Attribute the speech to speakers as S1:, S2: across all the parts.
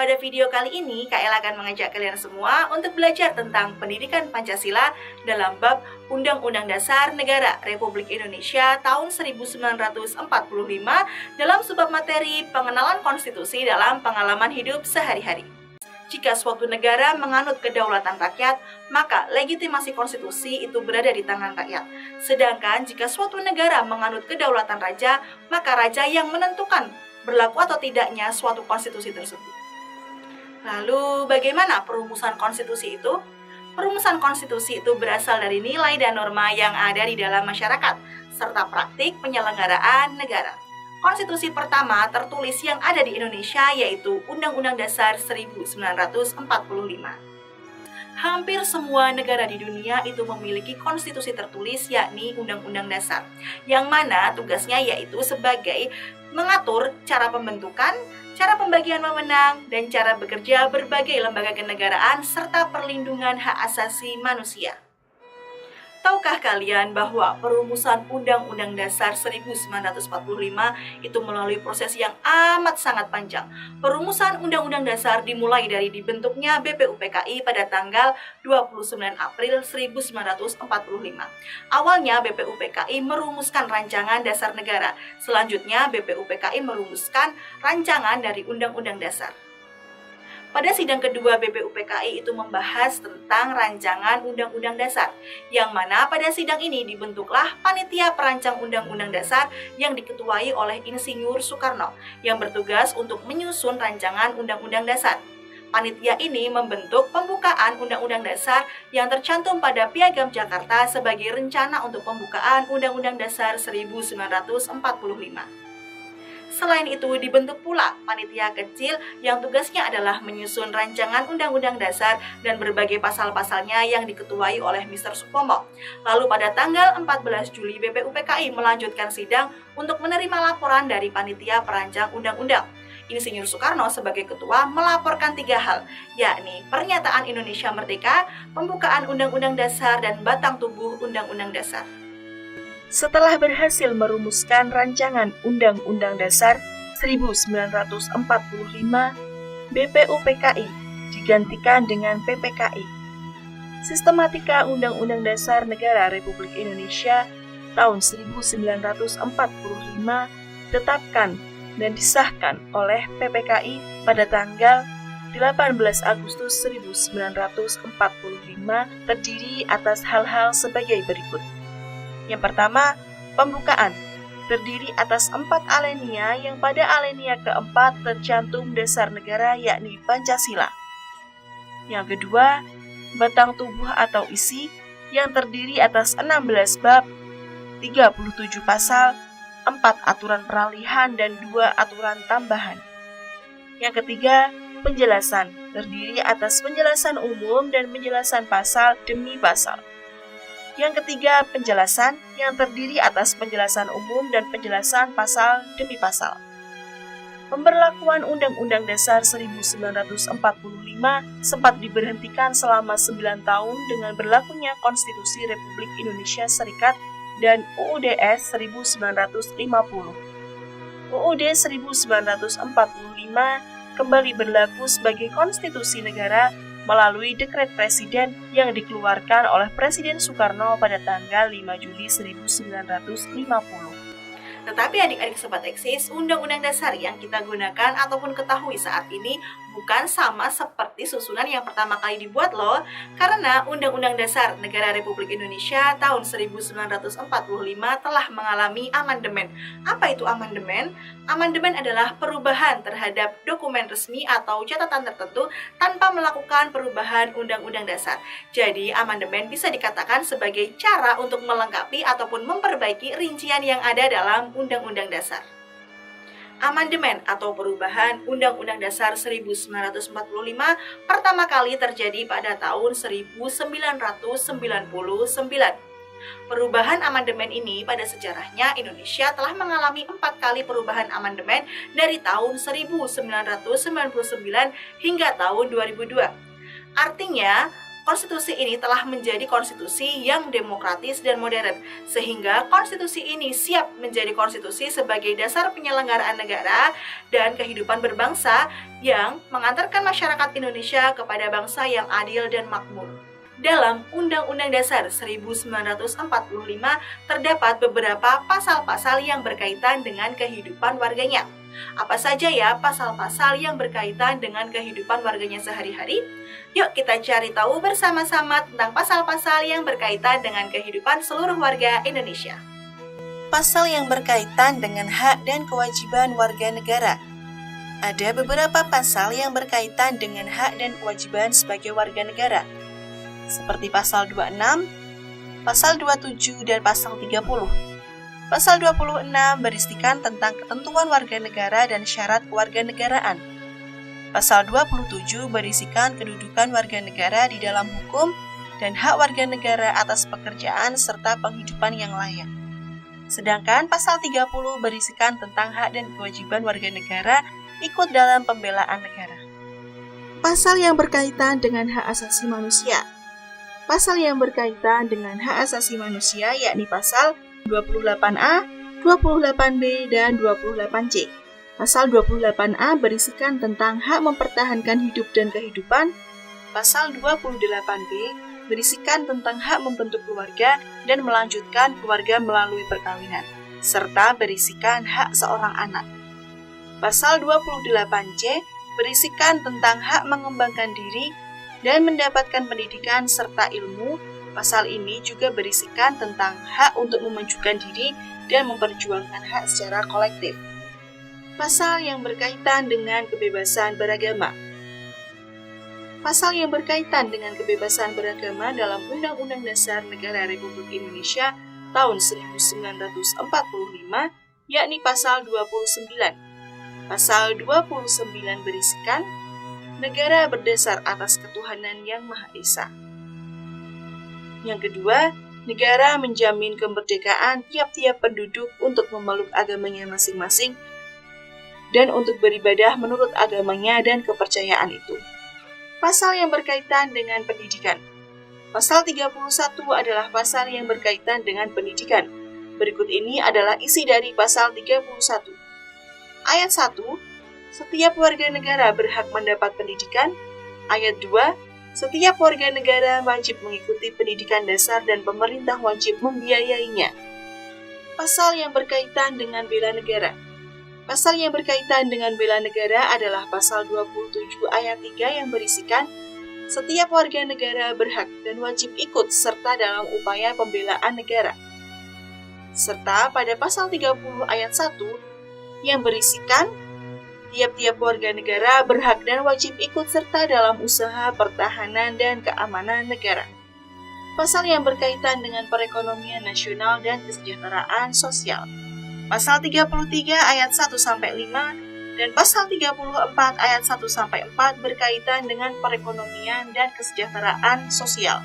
S1: Pada video kali ini, Kak Ella akan mengajak kalian semua untuk belajar tentang pendidikan Pancasila dalam bab Undang-Undang Dasar Negara Republik Indonesia tahun 1945 dalam subbab materi pengenalan konstitusi dalam pengalaman hidup sehari-hari. Jika suatu negara menganut kedaulatan rakyat, maka legitimasi konstitusi itu berada di tangan rakyat. Sedangkan jika suatu negara menganut kedaulatan raja, maka raja yang menentukan berlaku atau tidaknya suatu konstitusi tersebut. Lalu, bagaimana perumusan konstitusi itu? Perumusan konstitusi itu berasal dari nilai dan norma yang ada di dalam masyarakat, serta praktik penyelenggaraan negara. Konstitusi pertama tertulis yang ada di Indonesia yaitu Undang-Undang Dasar 1945. Hampir semua negara di dunia itu memiliki konstitusi tertulis yakni Undang-Undang Dasar, yang mana tugasnya yaitu sebagai mengatur cara pembentukan, cara pembagian wewenang, dan cara bekerja berbagai lembaga kenegaraan serta perlindungan hak asasi manusia. Tahukah kalian bahwa perumusan Undang-Undang Dasar 1945 itu melalui proses yang amat sangat panjang? Perumusan Undang-Undang Dasar dimulai dari dibentuknya BPUPKI pada tanggal 29 April 1945. Awalnya BPUPKI merumuskan rancangan dasar negara. Selanjutnya BPUPKI merumuskan rancangan dari Undang-Undang Dasar. Pada sidang kedua BPUPKI itu membahas tentang rancangan Undang-Undang Dasar, yang mana pada sidang ini dibentuklah Panitia Perancang Undang-Undang Dasar yang diketuai oleh Insinyur Soekarno, yang bertugas untuk menyusun rancangan Undang-Undang Dasar. Panitia ini membentuk pembukaan Undang-Undang Dasar yang tercantum pada Piagam Jakarta sebagai rencana untuk pembukaan Undang-Undang Dasar 1945. Selain itu, dibentuk pula panitia kecil yang tugasnya adalah menyusun rancangan Undang-Undang Dasar dan berbagai pasal-pasalnya yang diketuai oleh Mr. Supomo. Lalu pada tanggal 14 Juli BPUPKI melanjutkan sidang untuk menerima laporan dari panitia perancang undang-undang. Insinyur Soekarno sebagai ketua melaporkan 3 hal, yakni pernyataan Indonesia Merdeka, pembukaan Undang-Undang Dasar, dan batang tubuh Undang-Undang Dasar.
S2: Setelah berhasil merumuskan rancangan Undang-Undang Dasar 1945, BPUPKI digantikan dengan PPKI. Sistematika Undang-Undang Dasar Negara Republik Indonesia tahun 1945 ditetapkan dan disahkan oleh PPKI pada tanggal 18 Agustus 1945 terdiri atas hal-hal sebagai berikut. Yang pertama, pembukaan, terdiri atas 4 alinea yang pada alinea keempat tercantum dasar negara yakni Pancasila. Yang kedua, batang tubuh atau isi yang terdiri atas 16 bab, 37 pasal, 4 aturan peralihan dan 2 aturan tambahan. Yang ketiga, penjelasan, terdiri atas penjelasan umum dan penjelasan pasal demi pasal. Yang ketiga, penjelasan yang terdiri atas penjelasan umum dan penjelasan pasal demi pasal. Pemberlakuan Undang-Undang Dasar 1945 sempat diberhentikan selama 9 tahun dengan berlakunya Konstitusi Republik Indonesia Serikat dan UUDS 1950. UUD 1945 kembali berlaku sebagai konstitusi negara melalui dekret presiden yang dikeluarkan oleh Presiden Soekarno pada tanggal 5 Juli 1950.
S1: Tetapi adik-adik Sobat Eksis, Undang-Undang Dasar yang kita gunakan ataupun ketahui saat ini bukan sama seperti susunan yang pertama kali dibuat loh. Karena Undang-Undang Dasar Negara Republik Indonesia tahun 1945 telah mengalami amandemen. Apa itu amandemen? Amandemen adalah perubahan terhadap dokumen resmi atau catatan tertentu tanpa melakukan perubahan Undang-Undang Dasar. Jadi amandemen bisa dikatakan sebagai cara untuk melengkapi ataupun memperbaiki rincian yang ada dalam Undang-Undang Dasar. Amandemen atau perubahan Undang-Undang Dasar 1945 pertama kali terjadi pada tahun 1999. Perubahan amandemen ini pada sejarahnya Indonesia telah mengalami 4 kali perubahan amandemen dari tahun 1999 hingga tahun 2002. Artinya, konstitusi ini telah menjadi konstitusi yang demokratis dan modern, sehingga konstitusi ini siap menjadi konstitusi sebagai dasar penyelenggaraan negara dan kehidupan berbangsa yang mengantarkan masyarakat Indonesia kepada bangsa yang adil dan makmur. Dalam Undang-Undang Dasar 1945 terdapat beberapa pasal-pasal yang berkaitan dengan kehidupan warganya. Apa saja ya pasal-pasal yang berkaitan dengan kehidupan warganya sehari-hari? Yuk kita cari tahu bersama-sama tentang pasal-pasal yang berkaitan dengan kehidupan seluruh warga Indonesia. Pasal yang berkaitan dengan hak dan kewajiban warga negara. Ada beberapa pasal yang berkaitan dengan hak dan kewajiban sebagai warga negara, seperti pasal 26, pasal 27, dan pasal 30. Pasal 26 berisikan tentang ketentuan warga negara dan syarat kewarganegaraan. Pasal 27 berisikan kedudukan warga negara di dalam hukum dan hak warga negara atas pekerjaan serta penghidupan yang layak. Sedangkan pasal 30 berisikan tentang hak dan kewajiban warga negara ikut dalam pembelaan negara. Pasal yang berkaitan dengan hak asasi manusia. Pasal yang berkaitan dengan hak asasi manusia yakni pasal 28A, 28B, dan 28C. Pasal 28A berisikan tentang hak mempertahankan hidup dan kehidupan. Pasal 28B berisikan tentang hak membentuk keluarga dan melanjutkan keluarga melalui perkawinan, serta berisikan hak seorang anak. Pasal 28C berisikan tentang hak mengembangkan diri dan mendapatkan pendidikan serta ilmu. Pasal ini juga berisikan tentang hak untuk memajukan diri dan memperjuangkan hak secara kolektif. Pasal yang berkaitan dengan kebebasan beragama. Pasal yang berkaitan dengan kebebasan beragama dalam Undang-Undang Dasar Negara Republik Indonesia tahun 1945, yakni pasal 29. Pasal 29 berisikan negara berdasar atas ketuhanan yang Maha Esa. Yang kedua, negara menjamin kemerdekaan tiap-tiap penduduk untuk memeluk agamanya masing-masing dan untuk beribadah menurut agamanya dan kepercayaan itu. Pasal yang berkaitan dengan pendidikan. Pasal 31 adalah pasal yang berkaitan dengan pendidikan. Berikut ini adalah isi dari pasal 31. Ayat 1, setiap warga negara berhak mendapat pendidikan. Ayat 2, setiap warga negara wajib mengikuti pendidikan dasar dan pemerintah wajib membiayainya. Pasal yang berkaitan dengan bela negara. Pasal yang berkaitan dengan bela negara adalah pasal 27 ayat 3 yang berisikan setiap warga negara berhak dan wajib ikut serta dalam upaya pembelaan negara. Serta pada pasal 30 ayat 1 yang berisikan tiap-tiap warga negara berhak dan wajib ikut serta dalam usaha pertahanan dan keamanan negara. Pasal yang berkaitan dengan perekonomian nasional dan kesejahteraan sosial. Pasal 33 ayat 1-5 dan pasal 34 ayat 1-4 berkaitan dengan perekonomian dan kesejahteraan sosial.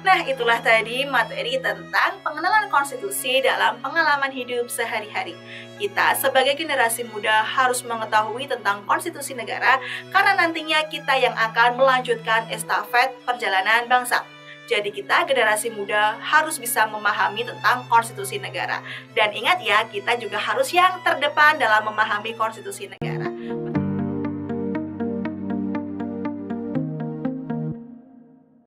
S1: Nah, itulah tadi materi tentang pengenalan konstitusi dalam pengalaman hidup sehari-hari. Kita sebagai generasi muda harus mengetahui tentang konstitusi negara karena nantinya kita yang akan melanjutkan estafet perjalanan bangsa. Jadi kita generasi muda harus bisa memahami tentang konstitusi negara. Dan ingat ya, kita juga harus yang terdepan dalam memahami konstitusi negara.